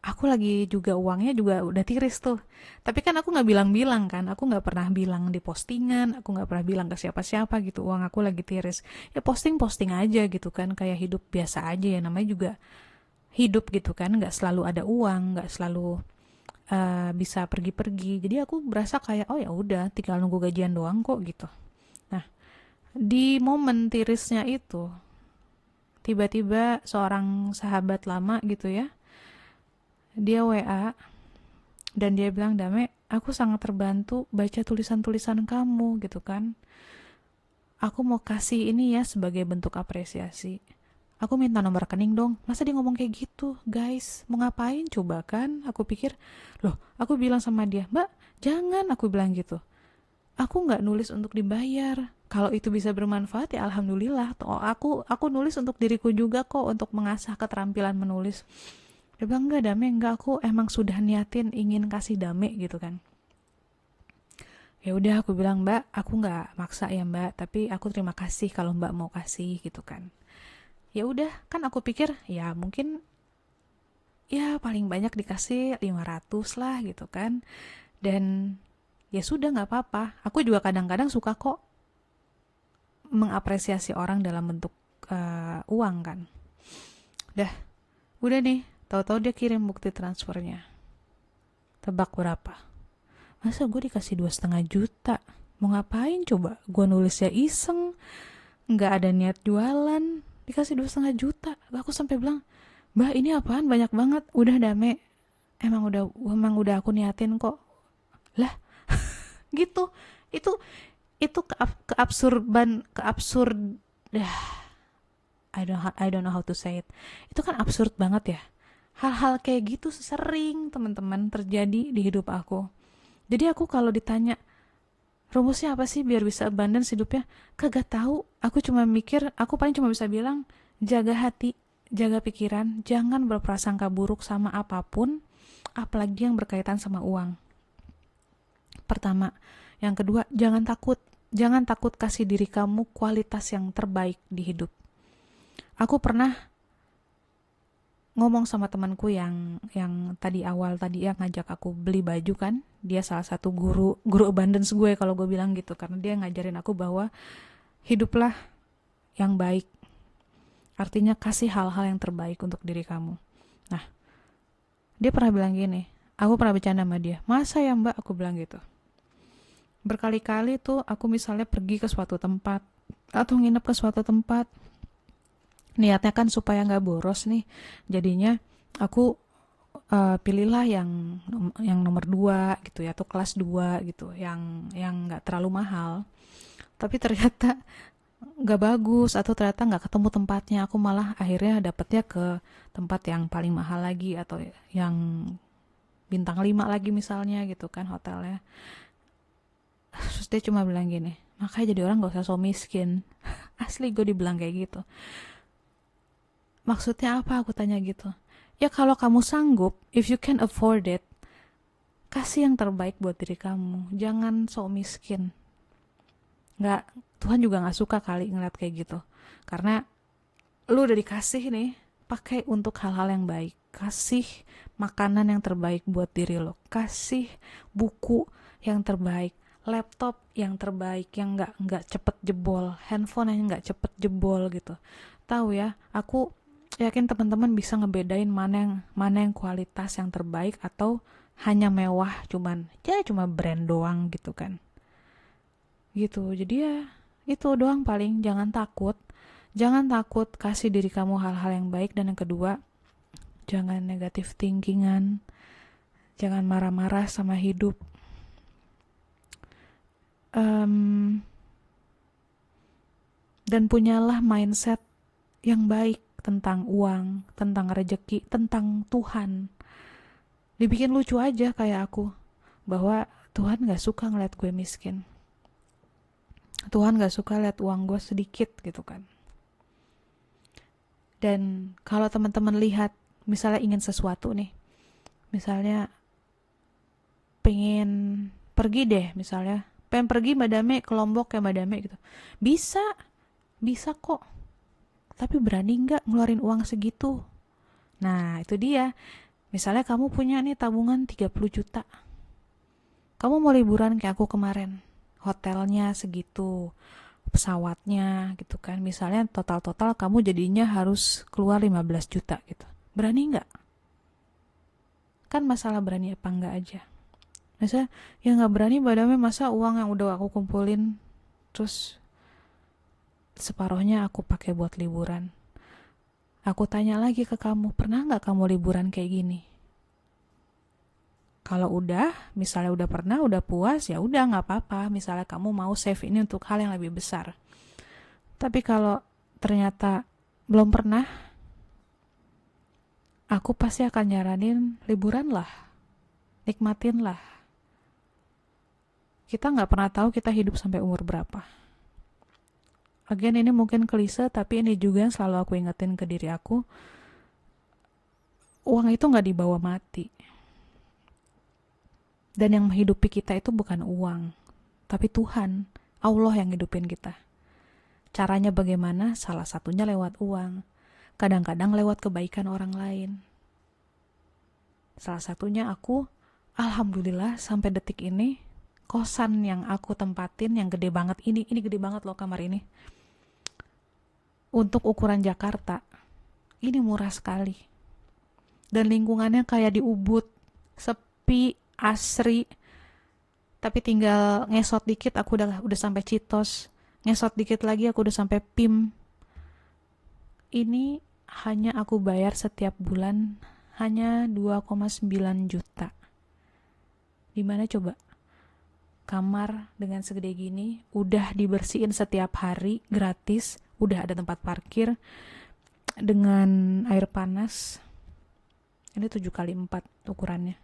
aku lagi juga uangnya juga udah tiris tuh. Tapi kan aku nggak bilang-bilang kan, aku nggak pernah bilang di postingan, aku nggak pernah bilang ke siapa-siapa gitu uang aku lagi tiris. Ya posting-posting aja gitu kan, kayak hidup biasa aja ya, namanya juga hidup gitu kan, nggak selalu ada uang, nggak selalu bisa pergi-pergi. Jadi aku berasa kayak oh ya udah, tinggal nunggu gajian doang kok gitu. Nah, di momen tirisnya itu tiba-tiba seorang sahabat lama gitu ya, dia WA dan dia bilang, Dame, aku sangat terbantu baca tulisan-tulisan kamu gitu kan. Aku mau kasih ini ya sebagai bentuk apresiasi. Aku minta nomor rekening dong. Masa dia ngomong kayak gitu, guys? Mau ngapain coba kan? Aku pikir, loh, aku bilang sama dia, Mbak, jangan, aku bilang gitu. Aku nggak nulis untuk dibayar. Kalau itu bisa bermanfaat ya alhamdulillah. Aku nulis untuk diriku juga kok, untuk mengasah keterampilan menulis. Dia bilang, enggak Dame, enggak, aku emang sudah niatin ingin kasih Dame gitu kan. Ya udah aku bilang, Mbak, aku nggak maksa ya Mbak, tapi aku terima kasih kalau Mbak mau kasih gitu kan. Ya udah, kan aku pikir ya mungkin ya paling banyak dikasih 500 lah gitu kan. Dan ya sudah, nggak apa-apa. Aku juga kadang-kadang suka kok mengapresiasi orang dalam bentuk uang kan. Dah, udah nih, tahu-tahu dia kirim bukti transfernya. Tebak berapa? Masa gue dikasih 2,5 juta? Mau ngapain coba? Gue nulisnya iseng, nggak ada niat jualan, dikasih 2,5 juta. Aku sampai bilang, Mbak, ini apaan banyak banget? Udah Dame, emang udah aku niatin kok. Lah, gitu. Itu keabsurd. I don't know how to say it. Itu kan absurd banget ya. Hal-hal kayak gitu sering teman-teman terjadi di hidup aku. Jadi aku kalau ditanya rumusnya apa sih biar bisa abundance hidupnya, kagak tahu. Aku paling cuma bisa bilang, jaga hati, jaga pikiran, jangan berprasangka buruk sama apapun, apalagi yang berkaitan sama uang. Pertama. Yang kedua, jangan takut kasih diri kamu kualitas yang terbaik di hidup. Aku pernah ngomong sama temanku yang tadi awal tadi yang ngajak aku beli baju kan. Dia salah satu guru abundance gue kalau gue bilang gitu, karena dia ngajarin aku bahwa hiduplah yang baik. Artinya kasih hal-hal yang terbaik untuk diri kamu. Nah, dia pernah bilang gini, aku pernah bercanda sama dia, masa ya Mbak, aku bilang gitu. Berkali-kali tuh aku misalnya pergi ke suatu tempat atau nginep ke suatu tempat, niatnya kan supaya nggak boros nih, jadinya aku pilihlah yang nomor 2 gitu ya, atau kelas 2 gitu, yang nggak terlalu mahal. Tapi ternyata nggak bagus, atau ternyata nggak ketemu tempatnya, aku malah akhirnya dapetnya ke tempat yang paling mahal lagi, atau yang bintang 5 lagi misalnya gitu kan hotelnya. Terus dia cuma bilang gini, makanya jadi orang gak usah so miskin. Asli gue dibilang kayak gitu. Maksudnya apa, aku tanya gitu. Ya kalau kamu sanggup, if you can afford it, Kasih yang terbaik buat diri kamu. Jangan sok miskin. Nggak, Tuhan juga nggak suka kali ngeliat kayak gitu. Karena lu udah dikasih nih, pakai untuk hal-hal yang baik. Kasih makanan yang terbaik buat diri lo. Kasih buku yang terbaik, laptop yang terbaik, yang nggak cepet jebol, handphone yang nggak cepet jebol gitu. Tahu ya, aku yakin teman-teman bisa ngebedain mana yang kualitas yang terbaik atau hanya mewah, cuma brand doang gitu kan. Gitu. Jadi ya itu doang paling. Jangan takut kasih diri kamu hal-hal yang baik. Dan yang kedua, jangan negatif thinkingan, jangan marah-marah sama hidup. Em, dan punyalah mindset yang baik tentang uang, tentang rezeki, tentang Tuhan. Dibikin lucu aja kayak aku, bahwa Tuhan gak suka ngeliat gue miskin. Tuhan gak suka lihat uang gue sedikit gitu kan. Dan kalau teman-teman lihat, misalnya ingin sesuatu nih, misalnya pengen pergi deh, misalnya pengen pergi Madame ke Lombok kayak Madame gitu, bisa kok, tapi berani nggak ngeluarin uang segitu? Nah itu dia. Misalnya kamu punya nih tabungan 30 juta, kamu mau liburan kayak aku kemarin, hotelnya segitu, pesawatnya gitu kan, misalnya total kamu jadinya harus keluar 15 juta gitu, berani nggak? Kan masalah berani apa enggak aja. Masa ya nggak berani, badame masa uang yang udah aku kumpulin terus separohnya aku pakai buat liburan. Aku tanya lagi ke kamu, pernah nggak kamu liburan kayak gini? Kalau udah, misalnya udah pernah, udah puas, ya udah nggak apa-apa. Misalnya kamu mau save ini untuk hal yang lebih besar. Tapi kalau ternyata belum pernah, aku pasti akan nyaranin liburan lah, nikmatin lah. Kita nggak pernah tahu kita hidup sampai umur berapa. Again, ini mungkin klise, tapi ini juga yang selalu aku ingetin ke diri aku. Uang itu nggak dibawa mati. Dan yang menghidupi kita itu bukan uang, tapi Tuhan, Allah yang hidupin kita. Caranya bagaimana? Salah satunya lewat uang. Kadang-kadang lewat kebaikan orang lain. Salah satunya aku, alhamdulillah sampai detik ini, kosan yang aku tempatin yang gede banget ini gede banget loh kamar ini. Untuk ukuran Jakarta, ini murah sekali. Dan lingkungannya kayak di Ubud, sepi, asri. Tapi tinggal ngesot dikit aku udah sampai Citos. Ngesot dikit lagi aku udah sampai PIM. Ini hanya aku bayar setiap bulan hanya 2,9 juta. Dimana coba? Kamar dengan segede gini, udah dibersihin setiap hari, gratis, udah ada tempat parkir, dengan air panas. Ini 7x4 ukurannya.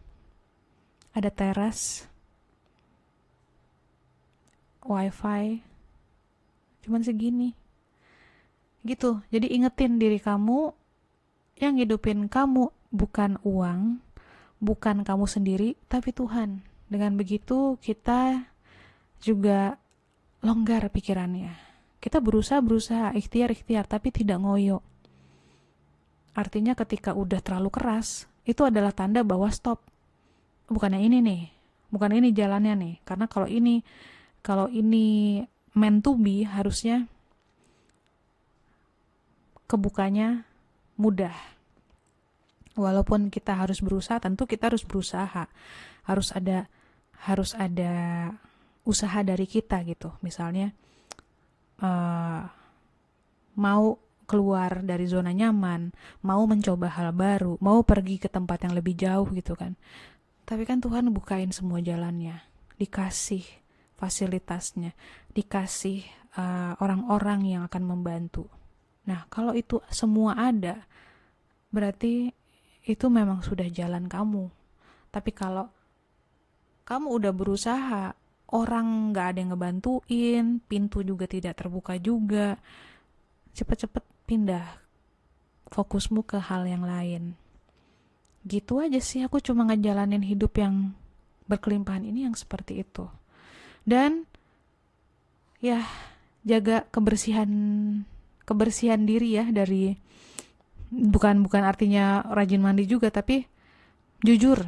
Ada teras, wifi, cuman segini. Gitu, jadi ingetin diri kamu, yang hidupin kamu bukan uang, bukan kamu sendiri, tapi Tuhan. Dengan begitu kita juga longgar pikirannya. Kita berusaha, ikhtiar, tapi tidak ngoyo. Artinya ketika udah terlalu keras, itu adalah tanda bahwa stop. Bukan yang ini nih, bukan ini jalannya nih. Karena kalau ini meant to be, harusnya kebukanya mudah. Walaupun kita harus berusaha, tentu kita harus berusaha. Harus ada usaha dari kita gitu. Misalnya mau keluar dari zona nyaman, mau mencoba hal baru, mau pergi ke tempat yang lebih jauh gitu kan. Tapi kan Tuhan bukain semua jalannya, dikasih fasilitasnya, dikasih orang-orang yang akan membantu. Nah, kalau itu semua ada, berarti itu memang sudah jalan kamu. Tapi kalau kamu udah berusaha, orang gak ada yang ngebantuin, pintu juga tidak terbuka juga, cepet-cepet pindah fokusmu ke hal yang lain. Gitu aja sih, aku cuma ngejalanin hidup yang berkelimpahan ini yang seperti itu. Dan ya, jaga kebersihan diri ya, dari bukan artinya rajin mandi juga, tapi jujur.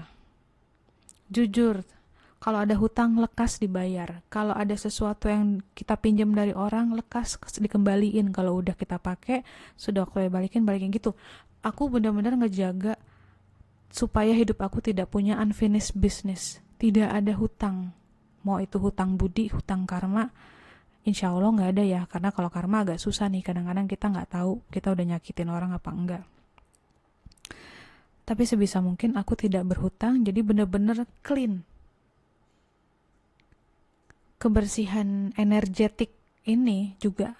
Kalau ada hutang, lekas dibayar. Kalau ada sesuatu yang kita pinjam dari orang, lekas dikembaliin. Kalau udah kita pakai, sudah aku balikin gitu. Aku benar-benar ngejaga supaya hidup aku tidak punya unfinished business. Tidak ada hutang. Mau itu hutang budi, hutang karma, insya Allah nggak ada ya. Karena kalau karma agak susah nih. Kadang-kadang kita nggak tahu kita udah nyakitin orang apa enggak. Tapi sebisa mungkin aku tidak berhutang. Jadi benar-benar clean. Kebersihan energetik ini juga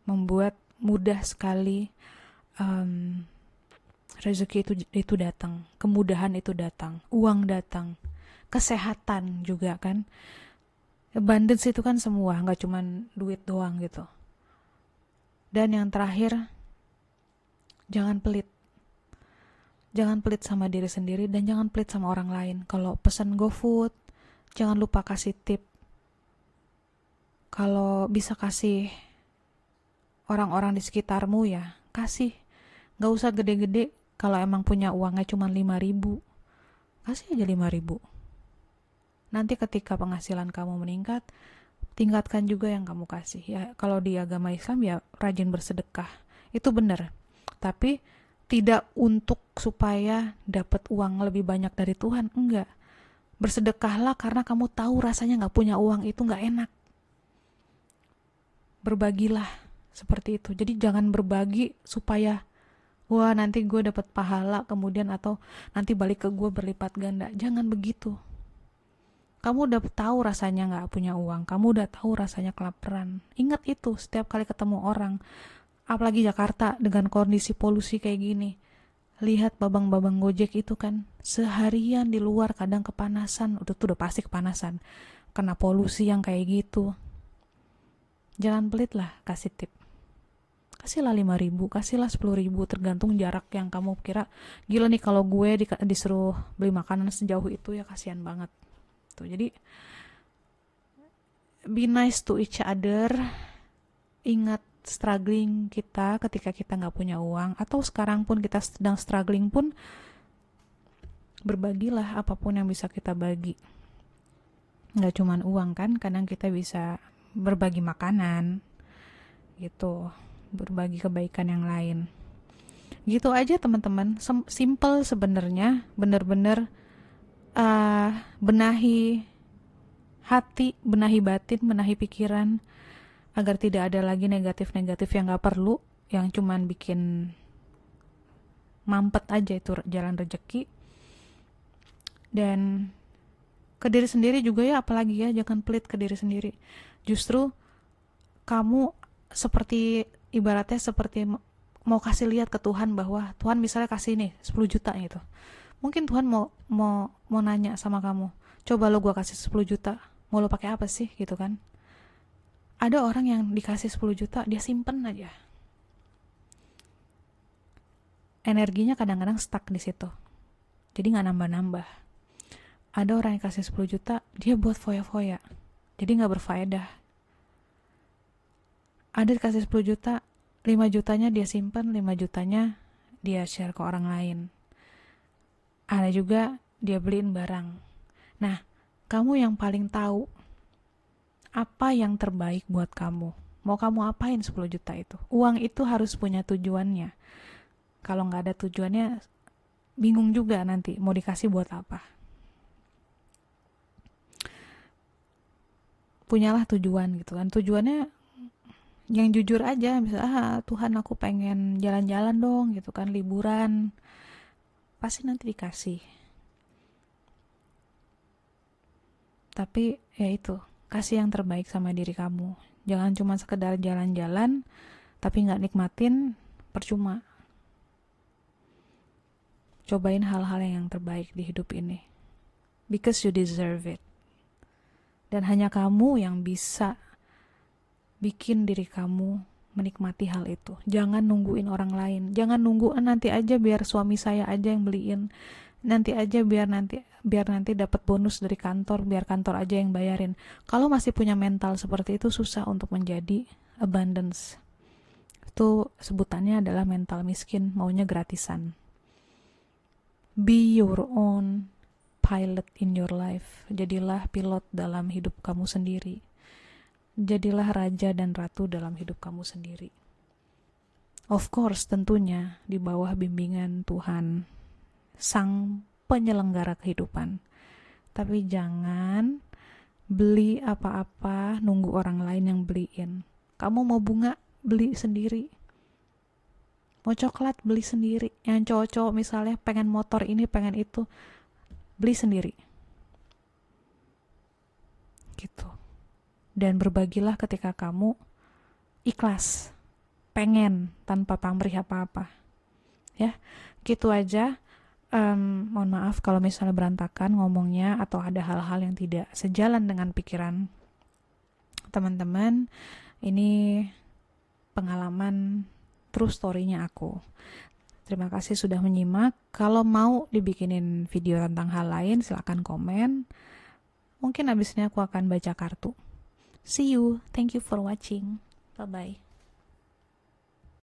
membuat mudah sekali rezeki itu datang, kemudahan itu datang, uang datang, kesehatan juga kan. Abundance itu kan semua, nggak cuma duit doang gitu. Dan yang terakhir, jangan pelit. Jangan pelit sama diri sendiri dan jangan pelit sama orang lain. Kalau pesan GoFood, jangan lupa kasih tip. Kalau bisa kasih orang-orang di sekitarmu ya, kasih. Gak usah gede-gede. Kalau emang punya uangnya cuma 5.000, kasih aja 5.000. Nanti ketika penghasilan kamu meningkat, tingkatkan juga yang kamu kasih. Ya, kalau di agama Islam ya rajin bersedekah. Itu benar. Tapi tidak untuk supaya dapat uang lebih banyak dari Tuhan. Enggak. Bersedekahlah karena kamu tahu rasanya gak punya uang itu gak enak. Berbagilah seperti itu. Jadi jangan berbagi supaya wah nanti gue dapat pahala kemudian atau nanti balik ke gue berlipat ganda. Jangan begitu. Kamu udah tahu rasanya gak punya uang. Kamu udah tahu rasanya kelaparan. Ingat itu setiap kali ketemu orang. Apalagi Jakarta dengan kondisi polusi kayak gini. Lihat babang-babang Gojek itu kan seharian di luar kadang kepanasan. Udah pasti kepanasan. Kena polusi yang kayak gitu. Jangan pelit lah kasih tip. Kasihlah 5.000, kasihlah 10.000, tergantung jarak yang kamu kira. Gila nih kalau gue disuruh beli makanan sejauh itu ya kasihan banget. Tuh, jadi be nice to each other. Ingat struggling kita ketika kita gak punya uang. Atau sekarang pun kita sedang struggling pun, berbagilah apapun yang bisa kita bagi. Gak cuman uang kan, kadang kita bisa berbagi makanan gitu, berbagi kebaikan yang lain gitu aja teman-teman. Simple sebenarnya, bener-bener benahi hati, benahi batin, benahi pikiran agar tidak ada lagi negatif-negatif yang gak perlu, yang cuman bikin mampet aja itu jalan rezeki. Dan ke diri sendiri juga ya, apalagi ya, jangan pelit ke diri sendiri. Justru kamu seperti ibaratnya seperti mau kasih lihat ke Tuhan bahwa Tuhan misalnya kasih nih 10 juta gitu. Mungkin Tuhan mau nanya sama kamu, coba lo gue kasih 10 juta, mau lo pakai apa sih gitu kan. Ada orang yang dikasih 10 juta dia simpen aja. Energinya kadang-kadang stuck di situ. Jadi gak nambah-nambah. Ada orang yang kasih 10 juta dia buat foya-foya. Jadi gak berfaedah. Ada dikasih 10 juta, 5 jutanya dia simpen, 5 jutanya dia share ke orang lain. Ada juga dia beliin barang. Nah, kamu yang paling tahu apa yang terbaik buat kamu. Mau kamu apain 10 juta itu? Uang itu harus punya tujuannya. Kalau gak ada tujuannya, bingung juga nanti mau dikasih buat apa. Punyalah tujuan gitu kan. Tujuannya yang jujur aja, misalnya Tuhan aku pengen jalan-jalan dong gitu kan, liburan. Pasti nanti dikasih. Tapi ya itu, kasih yang terbaik sama diri kamu. Jangan cuma sekedar jalan-jalan tapi gak nikmatin, percuma. Cobain hal-hal yang terbaik di hidup ini. Because you deserve it. Dan hanya kamu yang bisa bikin diri kamu menikmati hal itu. Jangan nungguin orang lain. Jangan nunggu nanti aja biar suami saya aja yang beliin. nanti aja, biar nanti dapat bonus dari kantor, biar kantor aja yang bayarin. Kalau masih punya mental seperti itu, susah untuk menjadi abundance. Itu sebutannya adalah mental miskin, maunya gratisan. Be your own pilot in your life. Jadilah pilot dalam hidup kamu sendiri. Jadilah raja dan ratu dalam hidup kamu sendiri. Of course, tentunya di bawah bimbingan Tuhan, Sang penyelenggara kehidupan. Tapi jangan beli apa-apa nunggu orang lain yang beliin. Kamu mau bunga, beli sendiri. Mau coklat, beli sendiri. Yang cowok-cowok misalnya pengen motor ini, pengen itu, beli sendiri. Gitu. Dan berbagilah ketika kamu ikhlas, pengen, tanpa pamrih apa-apa. Ya, gitu aja. Mohon maaf kalau misalnya berantakan ngomongnya atau ada hal-hal yang tidak sejalan dengan pikiran teman-teman. Ini pengalaman true story-nya aku. Terima kasih sudah menyimak. Kalau mau dibikinin video tentang hal lain, silakan komen. Mungkin abis ini aku akan baca kartu. See you. Thank you for watching. Bye-bye.